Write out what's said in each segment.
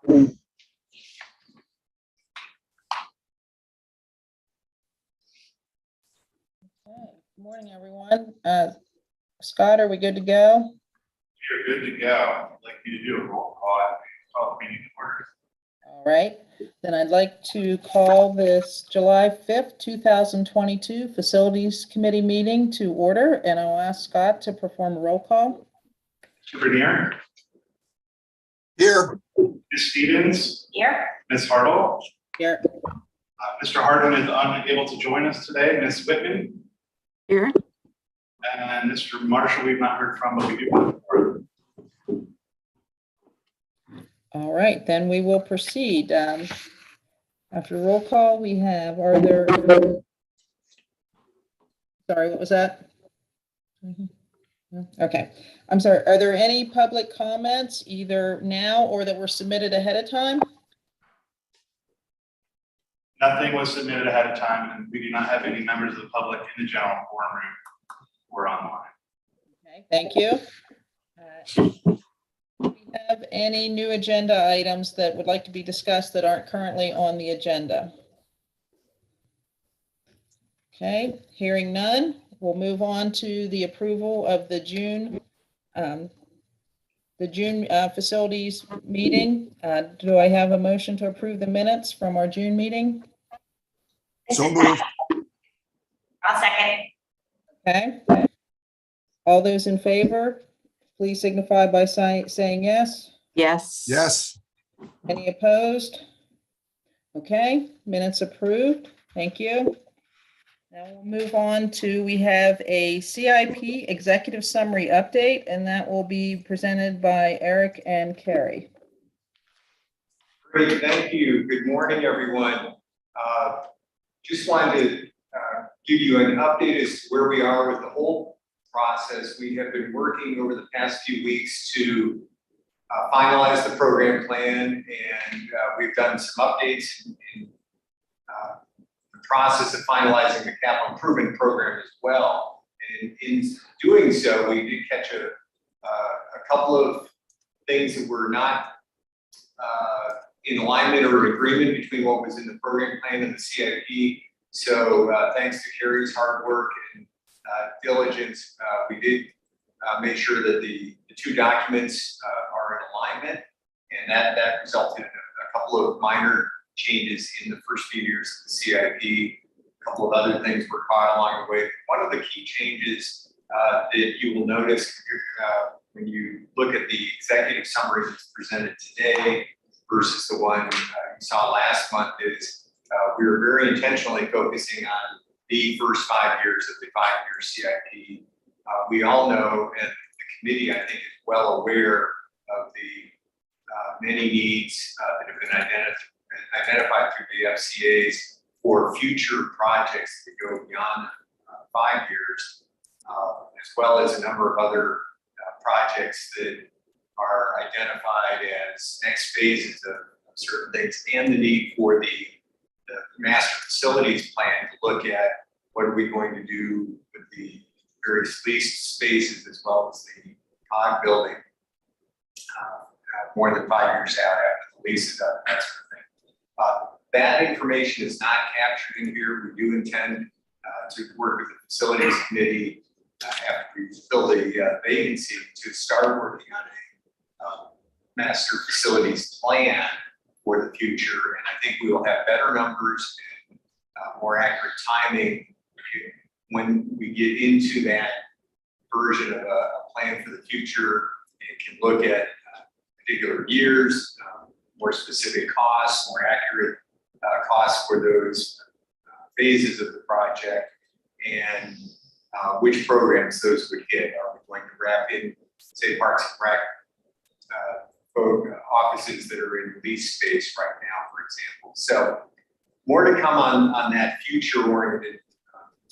Good morning, everyone. Scott, are we good to go? You're good to go. I'd like you to do a roll call. Call the meeting to order. All right, then I'd like to call this July 5th, 2022 Facilities Committee meeting to order, and I'll ask Scott to perform a roll call. Mr. Bernier, Here. Ms. Stevens, Here. Ms. Hartle. Here. Mr. Hardin is unable to join us today. Ms. Whitman. Here. And Mr. Marshall, we've not heard from, but we do. All right, then we will proceed. After roll call, we have, sorry, what was that? Okay, I'm sorry. Are there any public comments either now or that were submitted ahead of time? Nothing was submitted ahead of time, and we do not have any members of the public in the general forum room or online. Okay, thank you. Do we have any new agenda items that would like to be discussed that aren't currently on the agenda? Okay, hearing none, we'll move on to the approval of the June facilities meeting. Do I have a motion to approve the minutes from our June meeting? So moved. I'll second. Okay. All those in favor, please signify by saying yes. Yes. Yes. Any opposed? Okay, minutes approved. Thank you. Now we'll move on to, we have a CIP executive summary update, and that will be presented by Eric and Carrie. Great, thank you. Good morning, everyone. Just wanted to give you an update as to where we are with the whole process. We have been working over the past few weeks to finalize the program plan, and we've done some updates in the process of finalizing the capital improvement program as well. And in doing so, we did catch a couple of things that were not in alignment or agreement between what was in the program plan and the CIP. So thanks to Carrie's hard work and diligence, we did make sure that the two documents are in alignment, and that resulted in a couple of minor changes in the first few years of the CIP. A couple of other things were caught along the way. One of the key changes that you will notice when you look at the executive summary that's presented today versus the one you saw last month is we were very intentionally focusing on the first 5 years of the 5-year CIP. We all know, and the committee, I think, is well aware of the many needs that have been identified through the FCAs for future projects that go beyond 5 years, as well as a number of other projects that are identified as next phases of certain things, and the need for the master facilities plan to look at what are we going to do with the various leased spaces as well as the COG building more than 5 years out after the lease is up, that sort of thing. That information is not captured in here. We do intend to work with the facilities committee after we fill the vacancy to start working on a master facilities plan for the future. And I think we will have better numbers and more accurate timing when we get into that version of a plan for the future. It can look at particular years, more specific costs, more accurate costs for those phases of the project, and which programs those would hit. Are we going to wrap in, say, Parks and Rec offices that are in lease space right now, for example? So more to come on that future-oriented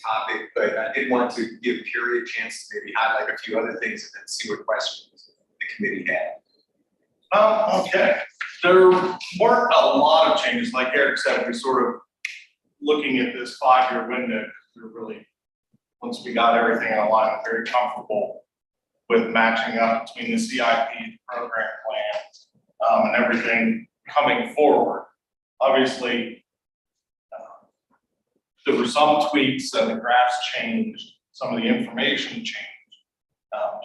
topic, but I did want to give Carrie a chance to maybe highlight a few other things and then see what questions the committee had. Okay. There weren't a lot of changes. Like Eric said, we sort of looking at this 5-year window. We were really, once we got everything in alignment, very comfortable with matching up between the CIP, the program plan, and everything coming forward. Obviously, there were some tweaks and the graphs changed, some of the information changed.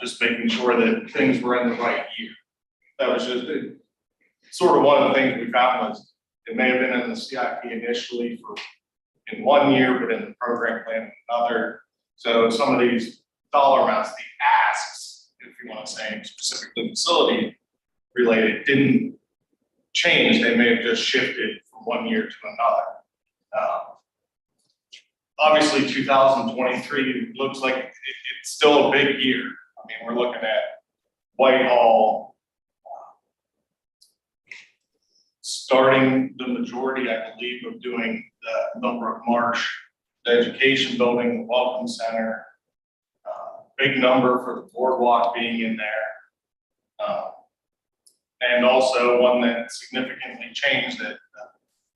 Just making sure that things were in the right year. That was just sort of one of the things we found was it may have been in the CIP initially in 1 year, but in the program plan in another. So some of these dollar amounts, the asks, if you want to say specifically facility related, didn't change. They may have just shifted from 1 year to another. Obviously, 2023 looks like it's still a big year. I mean, we're looking at Whitehall starting the majority, I believe, of doing the Millbrook Marsh, the education building, the welcome center, big number for the boardwalk being in there. And also one that significantly changed that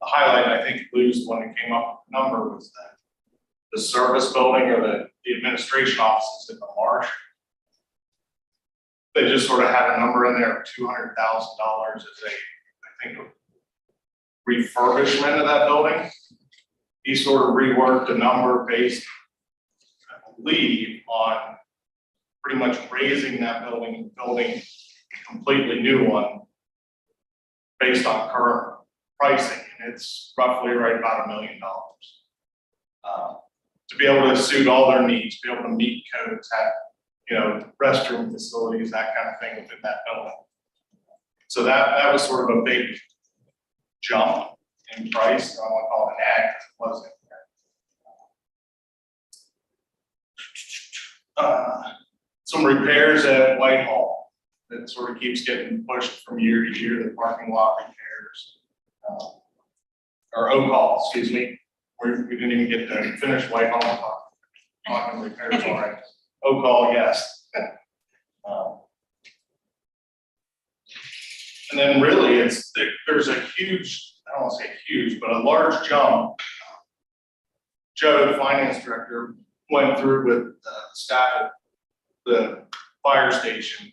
the highlight, I think, Lou's one that came up with the number was the service building or the administration offices in the Marsh. They just sort of had a number in there of $200,000 as I think, a refurbishment of that building. He sort of reworked the number based, I believe, on pretty much raising that building a completely new one based on current pricing, and it's roughly right about $1 million. To be able to suit all their needs, be able to meet codes, have, restroom facilities, that kind of thing within that building. So that was sort of a big jump in price. I don't want to call it an ad because it wasn't. Some repairs at Whitehall that sort of keeps getting pushed from year to year, the parking lot repairs. Or Oak Hall, excuse me. We didn't even get to finish Whitehall talking repairs already. Oak Hall, yes. And then really there's a huge, I don't want to say huge, but a large jump. Joe, the finance director, went through with staff at the fire station,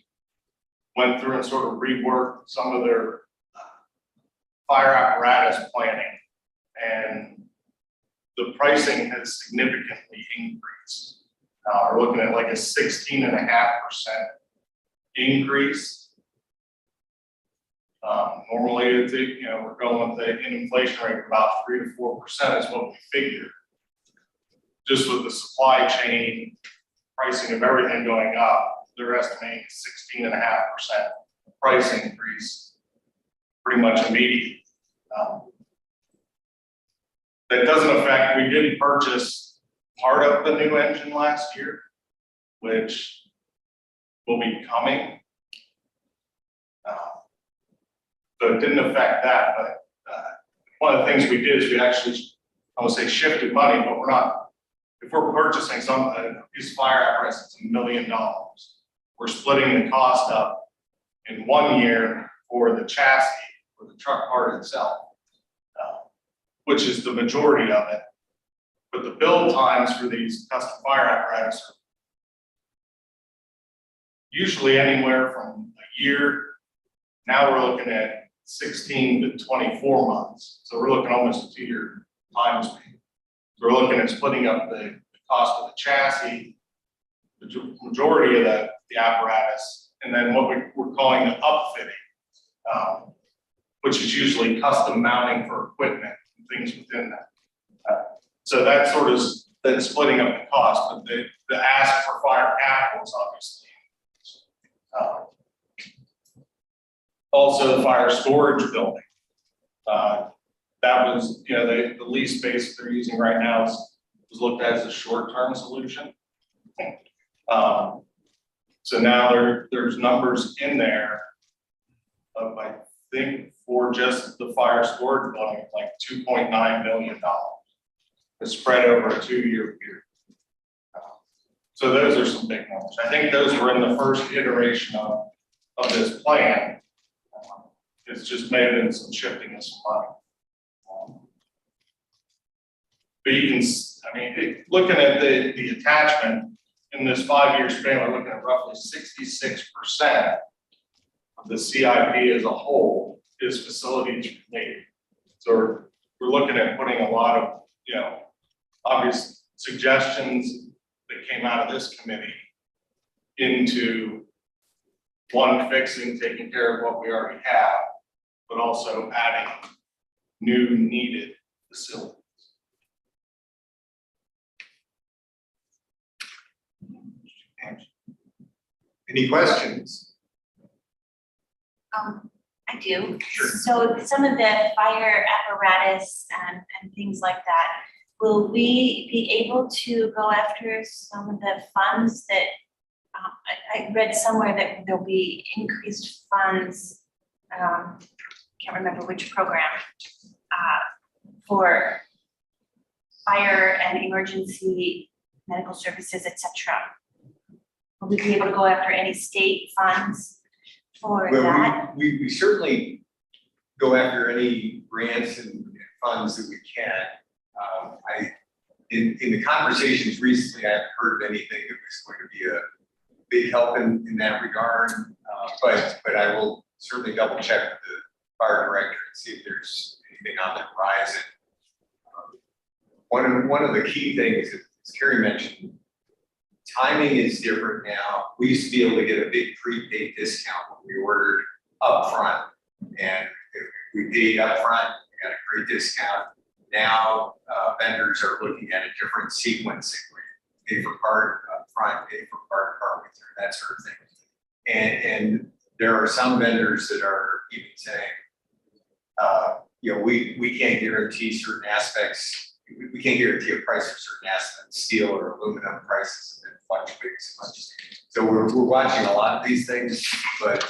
went through and sort of reworked some of their fire apparatus planning, and the pricing has significantly increased. We're looking at like a 16.5% increase. Normally, we're going with an inflation rate of about 3 to 4% is what we figured. Just with the supply chain pricing of everything going up, they're estimating 16.5% price increase pretty much immediately. That doesn't affect, we did purchase part of the new engine last year, which will be coming. So it didn't affect that, but one of the things we did is we actually, I would say, shifted money, but we're not, if we're purchasing a piece of fire apparatus, it's $1 million. We're splitting the cost up in 1 year for the chassis, for the truck part itself, which is the majority of it. But the build times for these custom fire apparatus are usually anywhere from a year. Now we're looking at 16 to 24 months. So we're looking almost a 2-year time span. So we're looking at splitting up the cost of the chassis, the majority of the apparatus, and then what we're calling the upfitting, which is usually custom mounting for equipment and things within that. So that sort of is then splitting up the cost, but the ask for fire capital is obviously. Also the fire storage building. That was, the lease space they're using right now was looked at as a short-term solution. So now there's numbers in there of, I think, for just the fire storage building, like $2.9 million. It's spread over a 2-year period. So those are some big numbers. I think those were in the first iteration of this plan. It's just made in some shifting of some money. But you can, looking at the attachment in this 5-year span, we're looking at roughly 66% of the CIP as a whole is facilities related. So we're looking at putting a lot of, obvious suggestions that came out of this committee into one, fixing, taking care of what we already have, but also adding new needed facilities. Any questions? I do. Sure. So some of the fire apparatus and things like that, will we be able to go after some of the funds that, I read somewhere that there'll be increased funds, can't remember which program, for fire and emergency medical services, et cetera. Will we be able to go after any state funds for Well, that? we certainly go after any grants and funds that we can. In the conversations recently, I haven't heard of anything that was going to be a big help in that regard. But I will certainly double check with the fire director and see if there's anything on the horizon. One of the key things, as Carrie mentioned, timing is different now. We used to be able to get a big prepaid discount when we ordered upfront. And if we paid upfront, we got a great discount. Now vendors are looking at a different sequencing, where you pay for part upfront, pay for part partway through, that sort of thing. And there are some vendors that are even saying, we can't guarantee certain aspects. We can't guarantee a price for certain aspects. Steel or aluminum prices have been fluctuating so much. So we're watching a lot of these things, but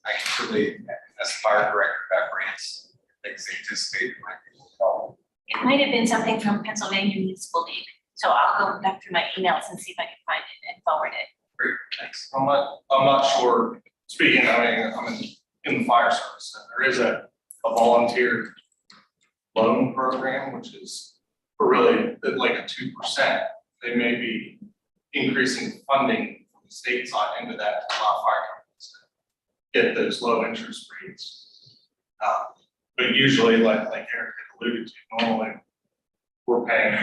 I can certainly, as the fire director, have grants, things they anticipate might be a problem. It might have been something from Pennsylvania Municipal League, so I'll go back through my emails and see if I can find it and forward it. Great, thanks. I'm not sure, speaking, I'm in the fire service, and there is a volunteer loan program, which is for really like a 2%. They may be increasing funding from the state side into that to allow fire companies to get those low interest rates. But usually, like Eric had alluded to, normally we're paying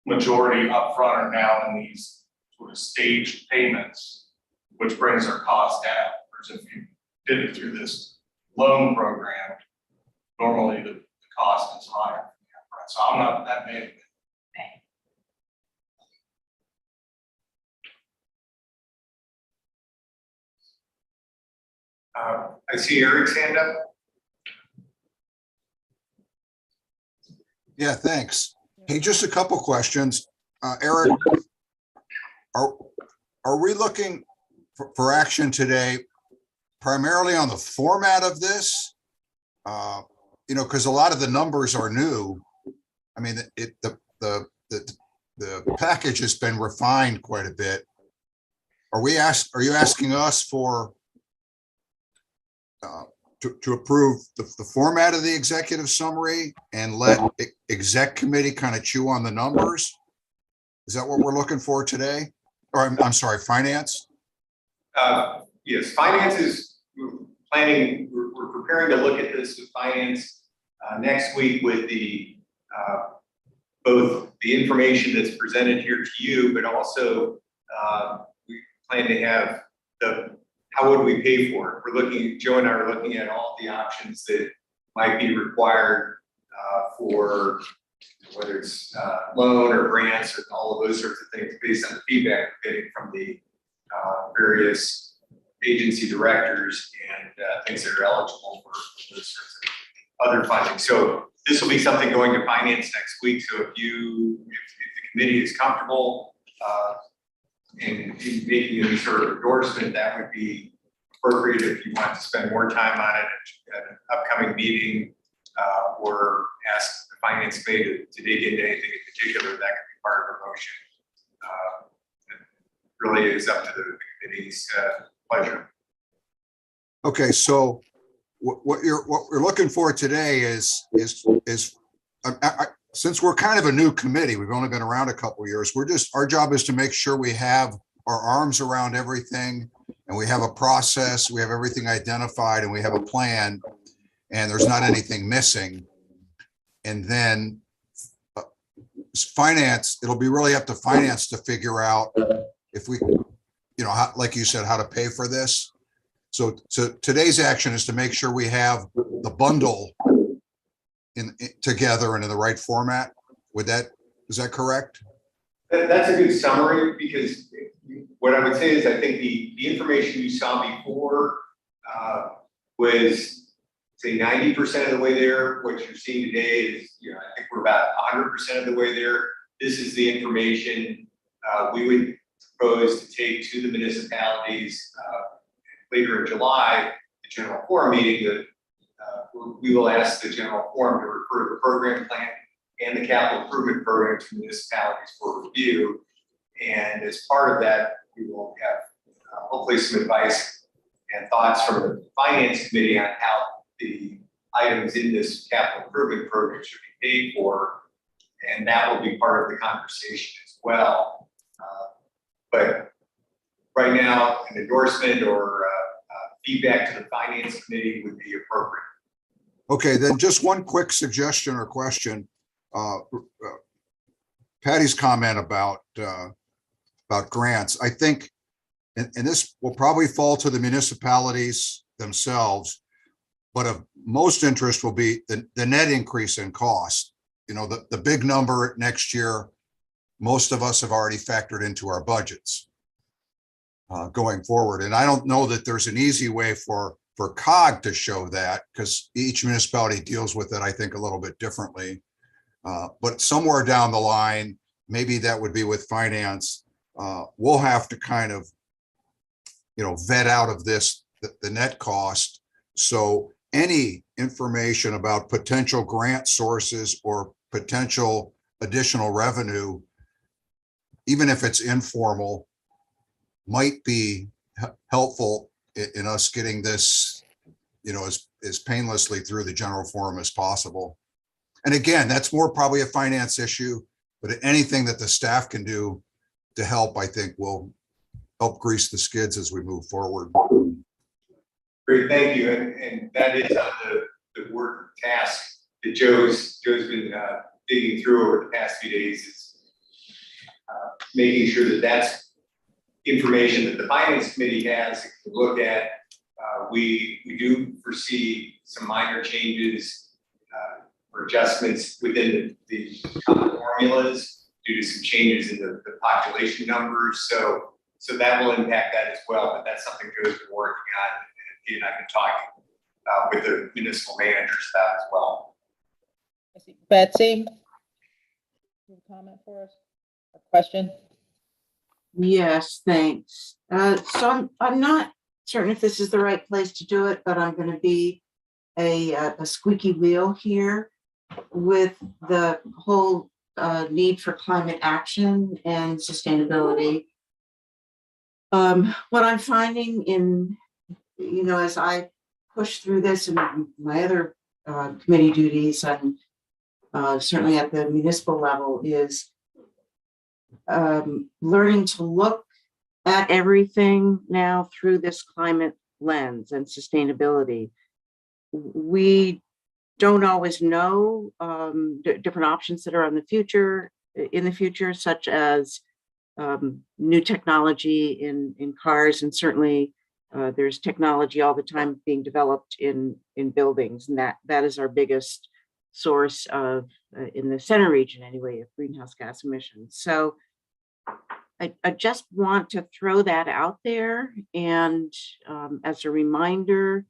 majority upfront or now in these sort of staged payments, which brings our cost down. Whereas if you did it through this loan program, normally the cost is higher. So I'm not, that may have been. Okay. I see Eric's hand up. Yeah, thanks. Hey, just a couple questions. Eric, are we looking for action today primarily on the format of this? Because a lot of the numbers are new. I mean, the package has been refined quite a bit. Are you asking us for to approve the format of the executive summary and let exec committee kind of chew on the numbers? Is that what we're looking for today? Or I'm sorry, finance? Yes, finance is planning, we're preparing to look at this with finance next week with the both the information that's presented here to you, but also we plan to have how would we pay for it? Joe and I are looking at all the options that might be required for whether it's loan or grants and all of those sorts of things based on the feedback we're getting from the various agency directors and things that are eligible for those sorts of other funding. So this will be something going to finance next week. So if the committee is comfortable in making any sort of endorsement, that would be appropriate. If you want to spend more time on it at an upcoming meeting or ask the finance committee to dig into anything in particular, that could be part of our motion. It really is up to the committee's pleasure. Okay, so what we're looking for today is since we're kind of a new committee, we've only been around a couple of years. Our job is to make sure we have our arms around everything and we have a process, we have everything identified, and we have a plan, and there's not anything missing. And then finance, it'll be really up to finance to figure out if we, how, like you said, how to pay for this. So today's action is to make sure we have the bundle together and in the right format. Is that correct? That's a good summary, because what I would say is I think the information you saw before was, say, 90% of the way there. What you're seeing today is, I think we're about 100% of the way there. This is the information we would propose to take to the municipalities later in July, the general forum meeting. We will ask the general forum to refer the program plan and the capital improvement program to municipalities for review. And as part of that, we will have hopefully some advice and thoughts from the finance committee on how the items in this capital improvement program should be paid for. And that will be part of the conversation as well. But right now, an endorsement or feedback to the finance committee would be appropriate. Okay, then just one quick suggestion or question. Patty's comment about grants, I think, and this will probably fall to the municipalities themselves, but of most interest will be the net increase in cost. The big number next year, most of us have already factored into our budgets going forward. And I don't know that there's an easy way for COG to show that, because each municipality deals with it, I think, a little bit differently. But somewhere down the line, maybe that would be with finance. We'll have to kind of, vet out of this the net cost. So any information about potential grant sources or potential additional revenue, even if it's informal, might be helpful in us getting this, as painlessly through the general forum as possible. And again, that's more probably a finance issue, but anything that the staff can do to help, I think, will help grease the skids as we move forward. Great, thank you. And that is on the work task that Joe's been digging through over the past few days, is making sure that that's information that the finance committee has to look at. We do foresee some minor changes or adjustments within the common formulas due to some changes in the population numbers. So that will impact that as well, but that's something Joe's been working on, and he and I have been talking with the municipal managers about as well. Betsy, you have a comment for us? A question? Yes, thanks. So I'm not certain if this is the right place to do it, but I'm going to be a squeaky wheel here with the whole need for climate action and sustainability. What I'm finding as I push through this and my other committee duties, and certainly at the municipal level, is learning to look at everything now through this climate lens and sustainability. We don't always know different options that are in the future, such as new technology in cars, and certainly there's technology all the time being developed in buildings, and that is our biggest source of, in the center region anyway, of greenhouse gas emissions. So I just want to throw that out there, and as a reminder,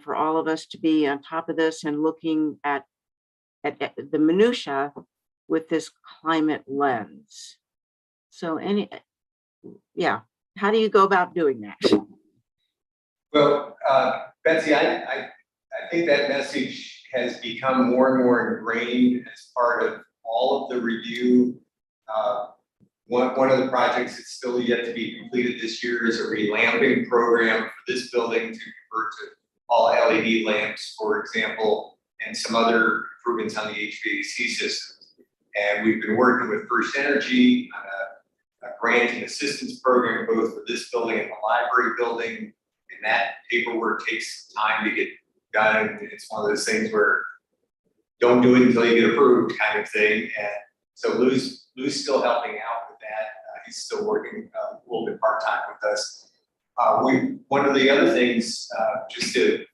for all of us to be on top of this and looking at the minutia with this climate lens. So how do you go about doing that? Well, Betsy, I think that message has become more and more ingrained as part of all of the review. One of the projects that's still yet to be completed this year is a relamping program for this building to convert to all LED lamps, for example, and some other improvements on the HVAC systems. And we've been working with First Energy on grant and assistance program, both for this building and the library building. And that paperwork takes time to get done. It's one of those things where don't do it until you get approved kind of thing. And so Lou's still helping out with that. He's still working a little bit part-time with us. One of the other things, just to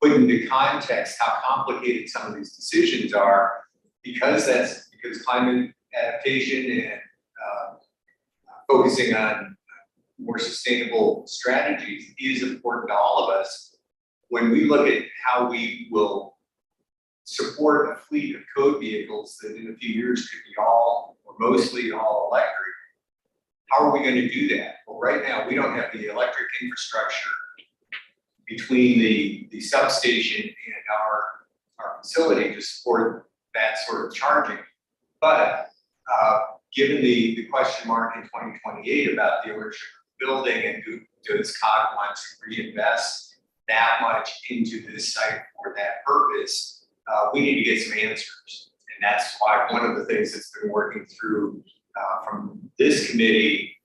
put into context how complicated some of these decisions are, because climate adaptation and focusing on more sustainable strategies is important to all of us. When we look at how we will support a fleet of code vehicles that in a few years could be all or mostly all electric, how are we going to do that? Well, right now we don't have the electric infrastructure between the substation and our facility to support that sort of charging. But given the question mark in 2028 about the ownership of the building and does COG want to reinvest that much into this site for that purpose, we need to get some answers. And that's why one of the things that's been working through from this committee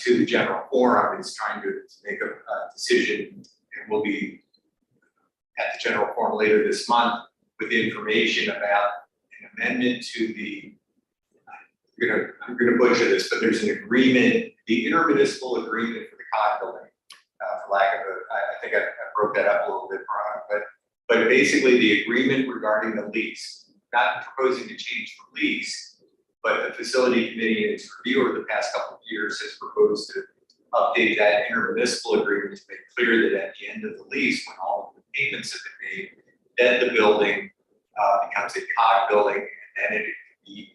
to the general forum is trying to make a decision, and we'll be at the general forum later this month with information about an amendment to the, I'm gonna butcher this, but there's an agreement, the intermunicipal agreement for the COG building, for lack of I think I broke that up a little bit, Brian, but basically the agreement regarding the lease, not proposing to change the lease, but the facility committee in its review over the past couple of years has proposed to update that intermunicipal agreement to make clear that at the end of the lease, when all of the payments have been made, then the building becomes a COG building, and then it can be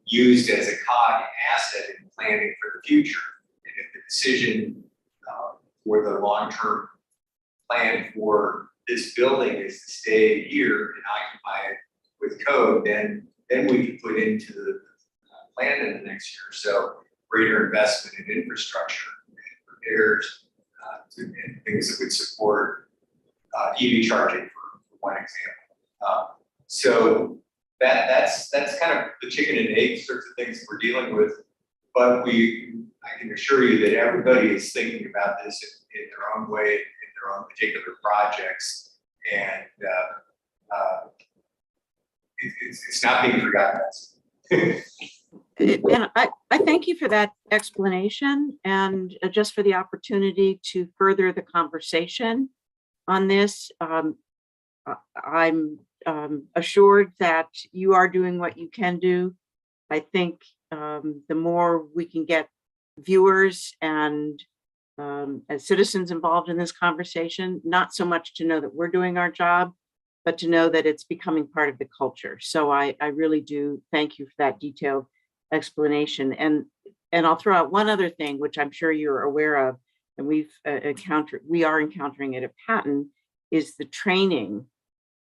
used as a COG asset in planning for the future. And if the decision for the long-term plan for this building is to stay here and occupy it with code, then we can put into the plan in the next year. So greater investment in infrastructure and repairs and things that would support EV charging for one example. So that's kind of the chicken and egg sorts of things that we're dealing with. But I can assure you that everybody is thinking about this in their own way, in their own particular projects, and it's not being forgotten. And I thank you for that explanation and just for the opportunity to further the conversation on this. I'm assured that you are doing what you can do. I think the more we can get viewers and as citizens involved in this conversation, not so much to know that we're doing our job, but to know that it's becoming part of the culture. So I really do thank you for that detailed explanation. And I'll throw out one other thing, which I'm sure you're aware of, and we are encountering it at Patton, is the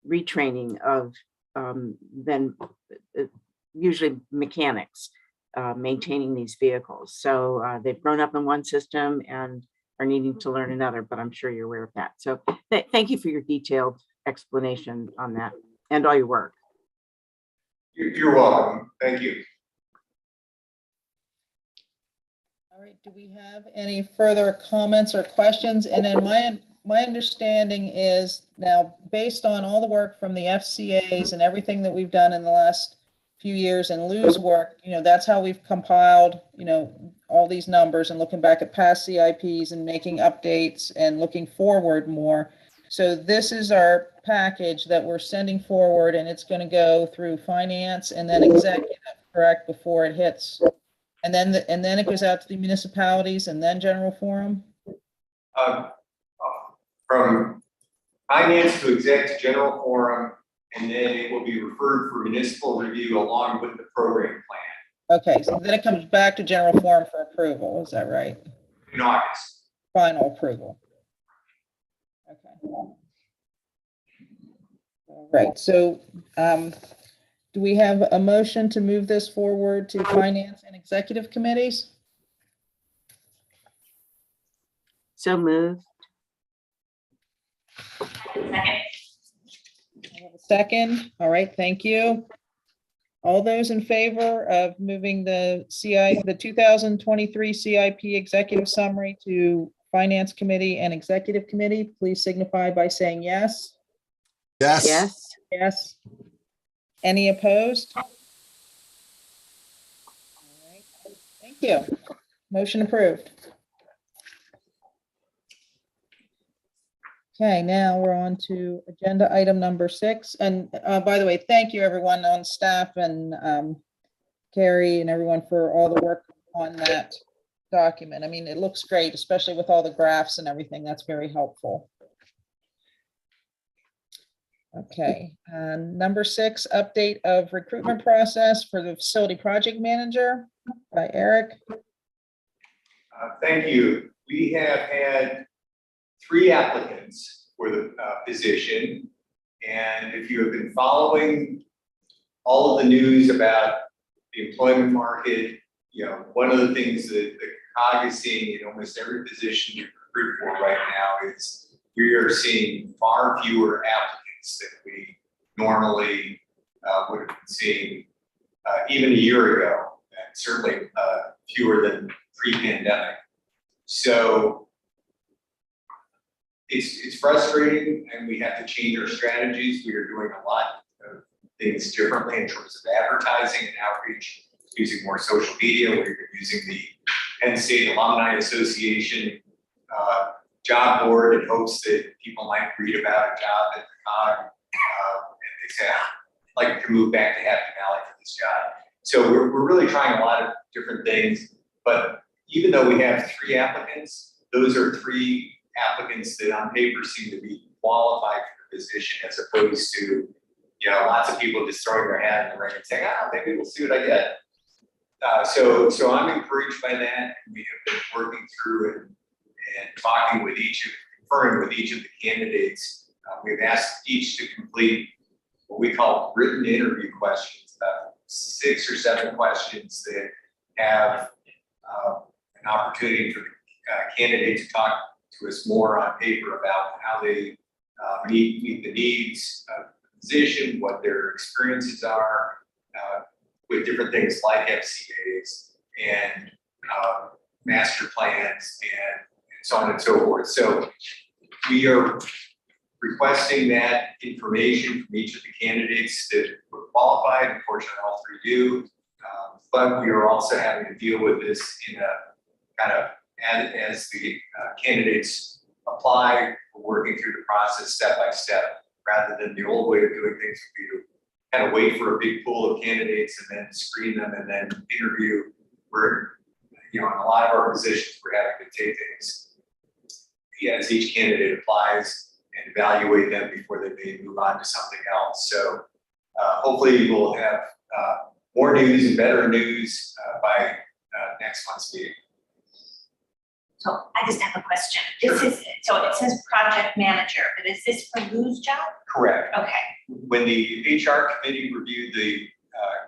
retraining of then usually mechanics maintaining these vehicles. So they've grown up in one system and are needing to learn another, but I'm sure you're aware of that. So thank you for your detailed explanation on that and all your work. You're welcome. Thank you. All right, do we have any further comments or questions? And then my understanding is now, based on all the work from the FCAs and everything that we've done in the last few years and Lou's work, that's how we've compiled, all these numbers and looking back at past CIPs and making updates and looking forward more. So this is our package that we're sending forward, and it's going to go through finance and then executive, correct, before it hits. And then it goes out to the municipalities and then general forum. From finance to exec to general forum, and then it will be referred for municipal review along with the program plan. Okay, so then it comes back to general forum for approval. Is that right? In August. Final approval. Okay. All right. So, do we have a motion to move this forward to finance and executive committees? So moved. Second. I have a second. All right. Thank you. All those in favor of moving the 2023 CIP executive summary to Finance Committee and Executive Committee, please signify by saying yes. Yes. Yes, Yes. Any opposed? All right. Thank you. Motion approved. Okay, now we're on to agenda item number 6. And by the way, thank you everyone on staff and Carrie and everyone for all the work on that document. I mean, it looks great, especially with all the graphs and everything. That's very helpful. Okay, number 6, update of recruitment process for the facility project manager by Eric. Thank you. We have had 3 applicants for the position. And if you have been following all of the news about the employment market, you know, one of the things that the COG is seeing in almost every position you recruit for right now is we are seeing far fewer applicants than we normally would have been seeing even a year ago, and certainly fewer than pre-pandemic. So it's frustrating, and we have to change our strategies. We are doing a lot of things differently in terms of advertising and outreach, using more social media. We're using the Penn State Alumni Association job board in hopes that people might read about a job at the COG, and they say, I'd like to move back to Happy Valley for this job. So we're really trying a lot of different things, but even though we have 3 applicants, those are 3 applicants that on paper seem to be qualified for the position, as opposed to, you know, lots of people just throwing their hat in the ring and saying, maybe we'll see what I get. So I'm encouraged by that. We have been working through and talking with conferring with each of the candidates. We've asked each to complete what we call written interview questions, about 6 or 7 questions that have an opportunity for the candidate to talk to us more on paper about how they meet the needs of the position, what their experiences are with different things like FCAs and master plans and so on and so forth. So we are requesting that information from each of the candidates that were qualified. Unfortunately, all 3 do. But we are also having to deal with this in a kind of as the candidates apply, we're working through the process step by step, rather than the old way of doing things would be to kind of wait for a big pool of candidates and then screen them and then interview. We're, you know, in a lot of our positions, we're having to take things as each candidate applies and evaluate them before they may move on to something else. So hopefully we'll have more news and better news by next month's meeting. So I just have a question. This is, so it says project manager, but is this for Lou's job? Correct. Okay, When the HR committee reviewed the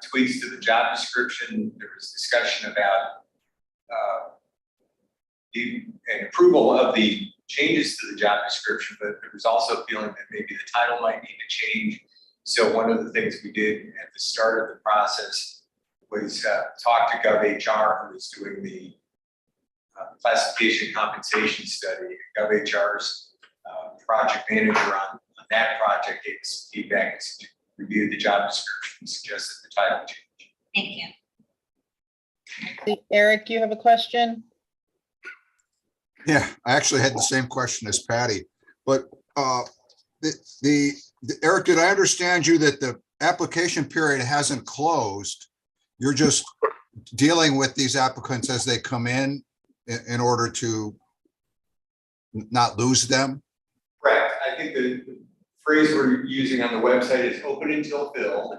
tweaks to the job description, there was discussion about an approval of the changes to the job description, but there was also a feeling that maybe the title might need to change. So one of the things we did at the start of the process was talk to GovHR, who was doing the classification compensation study. GovHR's project manager on that project gave us feedback, reviewed the job description, and suggested the title change. thank you. Eric, you have a question? Yeah, I actually had the same question as Patty, but Eric, did I understand you that the application period hasn't closed? You're just dealing with these applicants as they come in order to not lose them? Correct. I think the phrase we're using on the website is open until filled.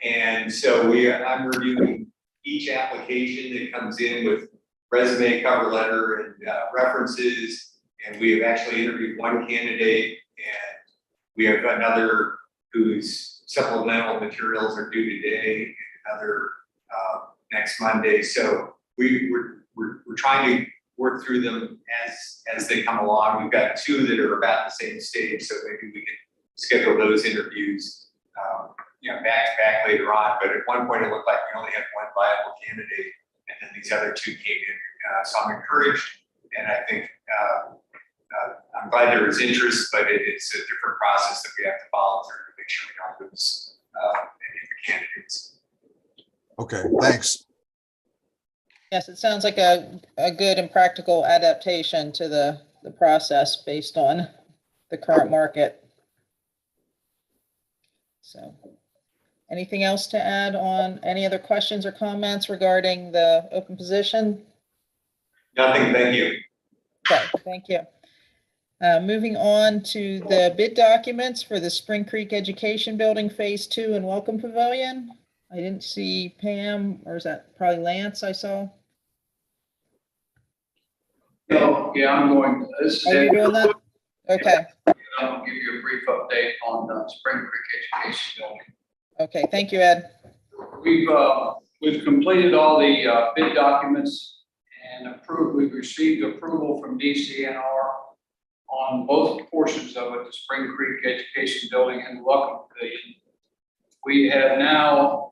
And so I'm reviewing each application that comes in with resume, cover letter, and references. And we have actually interviewed 1 candidate, and we have another whose supplemental materials are due today, and another next Monday. So we're trying to work through them as they come along. We've got 2 that are about the same stage, so maybe we can schedule those interviews back to back later on, but at one point it looked like we only had one viable candidate, and then these other two came in. So I'm encouraged, and I think I'm glad there is interest, but it's a different process that we have to follow through to make sure we don't lose any of the candidates. Okay, thanks. Yes, it sounds like a good and practical adaptation to the process based on the current market. So, anything else to add on? Any other questions or comments regarding the open position? Nothing, thank you. Okay, thank you. Moving on to the bid documents for the Spring Creek Education Building Phase 2 and Welcome Pavilion. I didn't see Pam, or is that probably Lance I saw? So, yeah, I'm going, this is Are you Ed. doing that? Okay, I'll give you a brief update on Spring Creek Education Building. okay, thank you, Ed. We've completed all the bid documents and we've received approval from DCNR on both portions of it, the Spring Creek Education Building and the Welcome Pavilion. We have now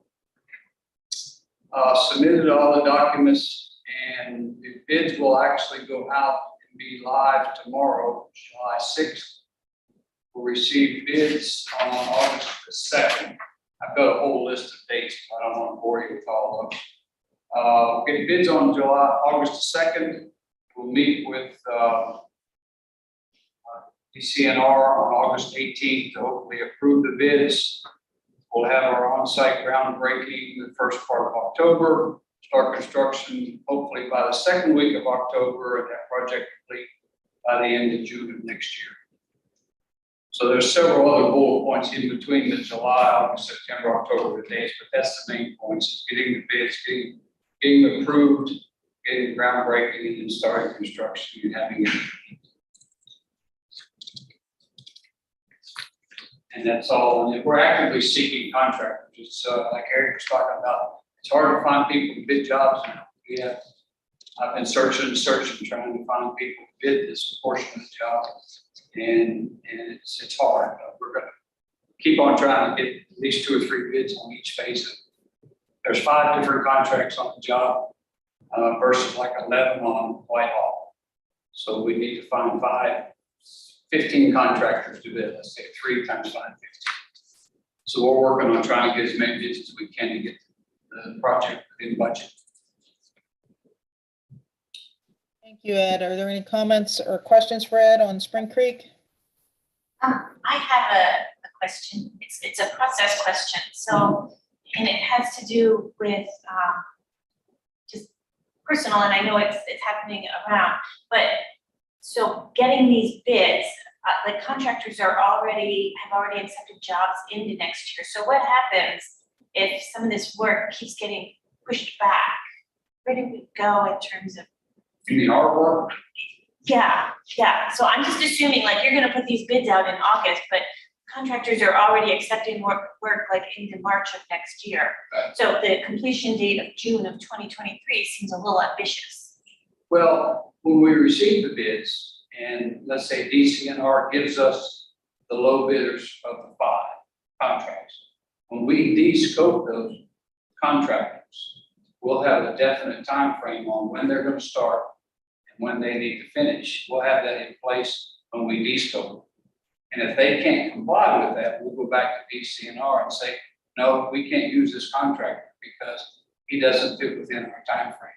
submitted all the documents, and the bids will actually go out and be live tomorrow, July 6th. We'll receive bids on August the 2nd. I've got a whole list of dates, but I don't want to bore you with all of them. We'll get bids on August the 2nd. We'll meet with DCNR on August 18th to hopefully approve the bids. We'll have our on-site groundbreaking the first part of October, start construction hopefully by the second week of October, and that project complete by the end of June of next year. So there's several other bullet points in between the July, August, September, October dates, but that's the main points: is getting the bids, getting approved, getting groundbreaking, and then starting construction and having it. And that's all. And we're actively seeking contractors. It's like Eric was talking about. It's hard to find people to bid jobs now. I've been searching, trying to find people to bid this portion of the job, and it's hard. We're going to keep on trying to get at least 2 or 3 bids on each phase of it. There's 5 different contracts on the job versus like 11 on Whitehall. So we need to find 15 contractors to bid. Let's say 3 times 5, 15. So we're working on trying to get as many bids as we can to get the project within budget. Thank you, Ed. Are there any comments or questions for Ed on Spring Creek? I have a question. It's a process question. So, and it has to do with just personal, and I know it's happening around, but so getting these bids, the contractors have already accepted jobs into next year. So what happens if some of this work keeps getting pushed back? Where do we go in terms of? You mean our work? Yeah. So I'm just assuming like you're gonna put these bids out in August, but contractors are already accepting work like into March of next year. Right. So the completion date of June of 2023 seems a little ambitious. Well, when we receive the bids, and let's say DCNR gives us the low bidders of the 5 contracts, when we de-scope those contractors, we'll have a definite time frame on when they're going to start and when they need to finish. We'll have that in place when we de-scope. And if they can't comply with that, we'll go back to DCNR and say, no, we can't use this contractor because he doesn't fit within our time frame.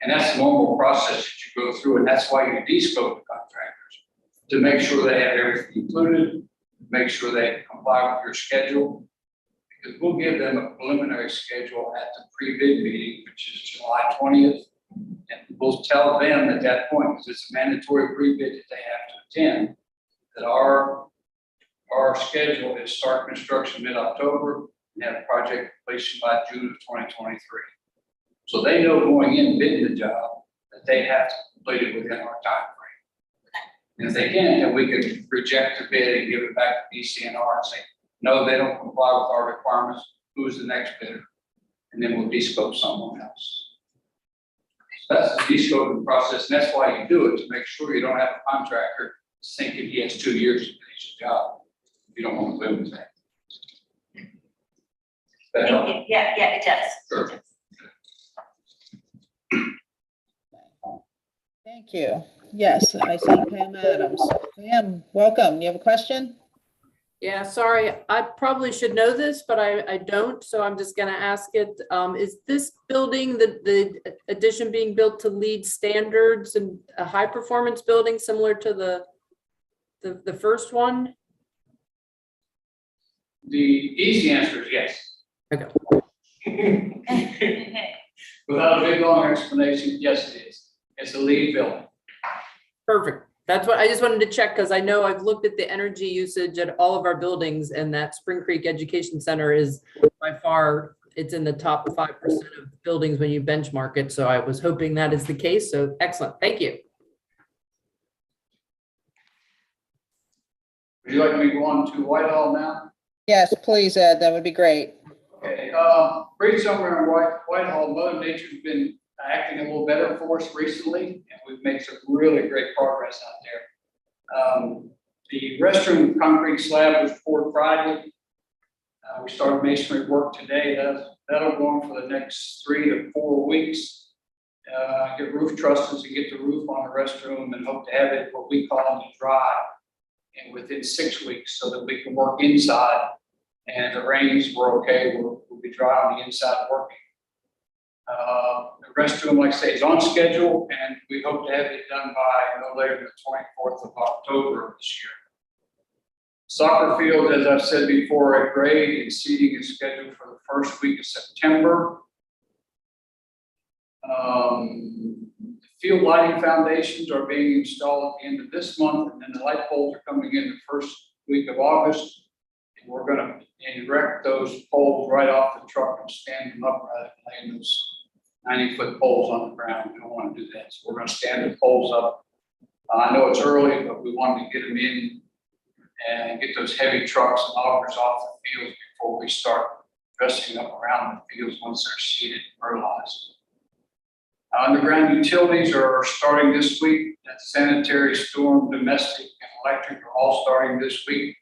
And that's the normal process that you go through, and that's why you de-scope the contractors, to make sure they have everything included, make sure they comply with your schedule, because we'll give them a preliminary schedule at the pre-bid meeting, which is July 20th, and we'll tell them at that point, because it's a mandatory pre-bid that they have to attend, that our schedule is start construction mid-October and have project completion by June of 2023. So they know going in bidding the job that they have to complete it within our time frame. And if they can't, then we can reject the bid and give it back to DCNR and say, no, they don't comply with our requirements. Who's the next bidder? And then we'll de-scope someone else. So that's the de-scoping process, and that's why you do it, to make sure you don't have a contractor thinking he has 2 years to finish the job. You don't want to live with that. That help? Thank you. Yeah, it does. Sure. Thank you. Yes, I see Pam Adams. Pam, welcome. You have a question? Yeah, sorry, I probably should know this, but I don't, so I'm just gonna ask it. Is this building, the addition being built to LEED standards and a high performance building similar to the first one? The easy answer is yes. Without a big long explanation, yes, it is. It's a LEED building. Perfect. That's what I just wanted to check, because I know I've looked at the energy usage at all of our buildings, and that Spring Creek Education Center is by far, it's in the top 5% of buildings when you benchmark it. So I was hoping that is the case. So excellent. Thank you. Would you like me to go on to Whitehall now? Yes, please, Ed. That would be great. Okay, brief summary on Whitehall. Mother Nature's been acting a little better for us recently, and we've made some really great progress out there. The restroom concrete slab was poured Friday. We started masonry work today. That'll go on for the next 3 to 4 weeks. Get roof trusses and get the roof on the restroom, and hope to have it what we call to dry and within 6 weeks, so that we can work inside. And if it rains, we're okay. We'll be dry on the inside working. The restroom, like I say, is on schedule, and we hope to have it done by no later than the 24th of October of this year. Soccer field, as I've said before, at grade and seating is scheduled for the first week of September. Field lighting foundations are being installed at the end of this month, and then the light poles are coming in the first week of August. And we're going to erect those poles right off the truck and stand them up rather than laying those 90-foot poles on the ground. We don't want to do that. So we're going to stand the poles up. I know it's early, but we wanted to get them in and get those heavy trucks and augers off the fields before we start dressing up around the fields once they're seeded and fertilized. Underground utilities are starting this week. That's sanitary, storm, domestic, and electric are all starting this week.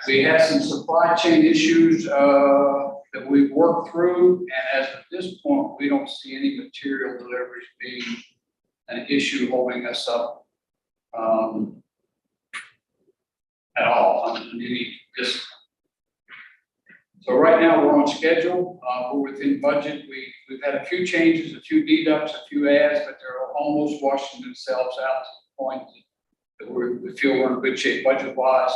We had some supply chain issues that we've worked through, and as of this point, we don't see any material deliveries being an issue holding us up at all on any discipline. So right now, we're on schedule. We're within budget. We've had a few changes, a few deducts, a few adds, but they're almost washing themselves out to the point that we feel we're in good shape budget-wise.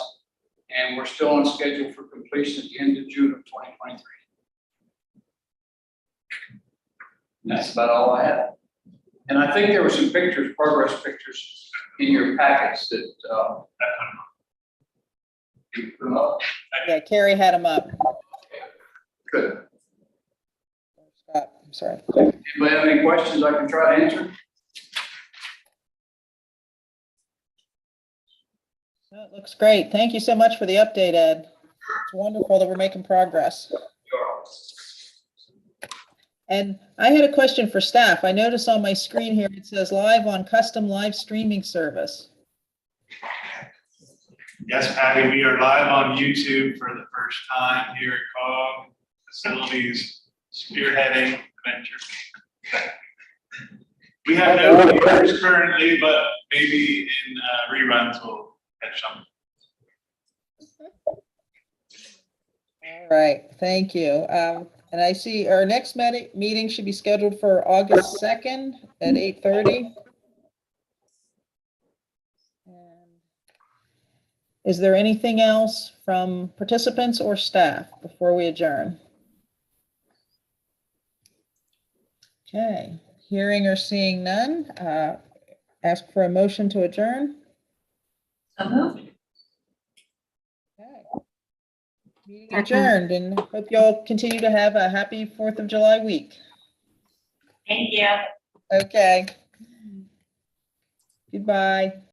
And we're still on schedule for completion at the end of June of 2023. And that's about all I have. And I think there were some pictures, progress pictures in your packets that you put them up. Yeah, Carrie had him up. Good. Scott, I'm sorry. Anybody have any questions I can try to answer? That looks great. Thank you so much for the update, Ed. It's wonderful that we're making progress. And I had a question for staff. I noticed on my screen here, it says live on custom live streaming service. Yes, Patty, we are live on YouTube for the first time here at COG Facilities, spearheading venture. We have no viewers currently, but maybe in reruns we'll catch some. All right, thank you. And I see our next meeting should be scheduled for August 2nd at 8:30. Is there anything else from participants or staff before we adjourn? Okay, hearing or seeing none, ask for a motion to adjourn. So moved. Okay. Meeting adjourned, and hope you all continue to have a happy 4th of July week. Thank you. Okay. Goodbye.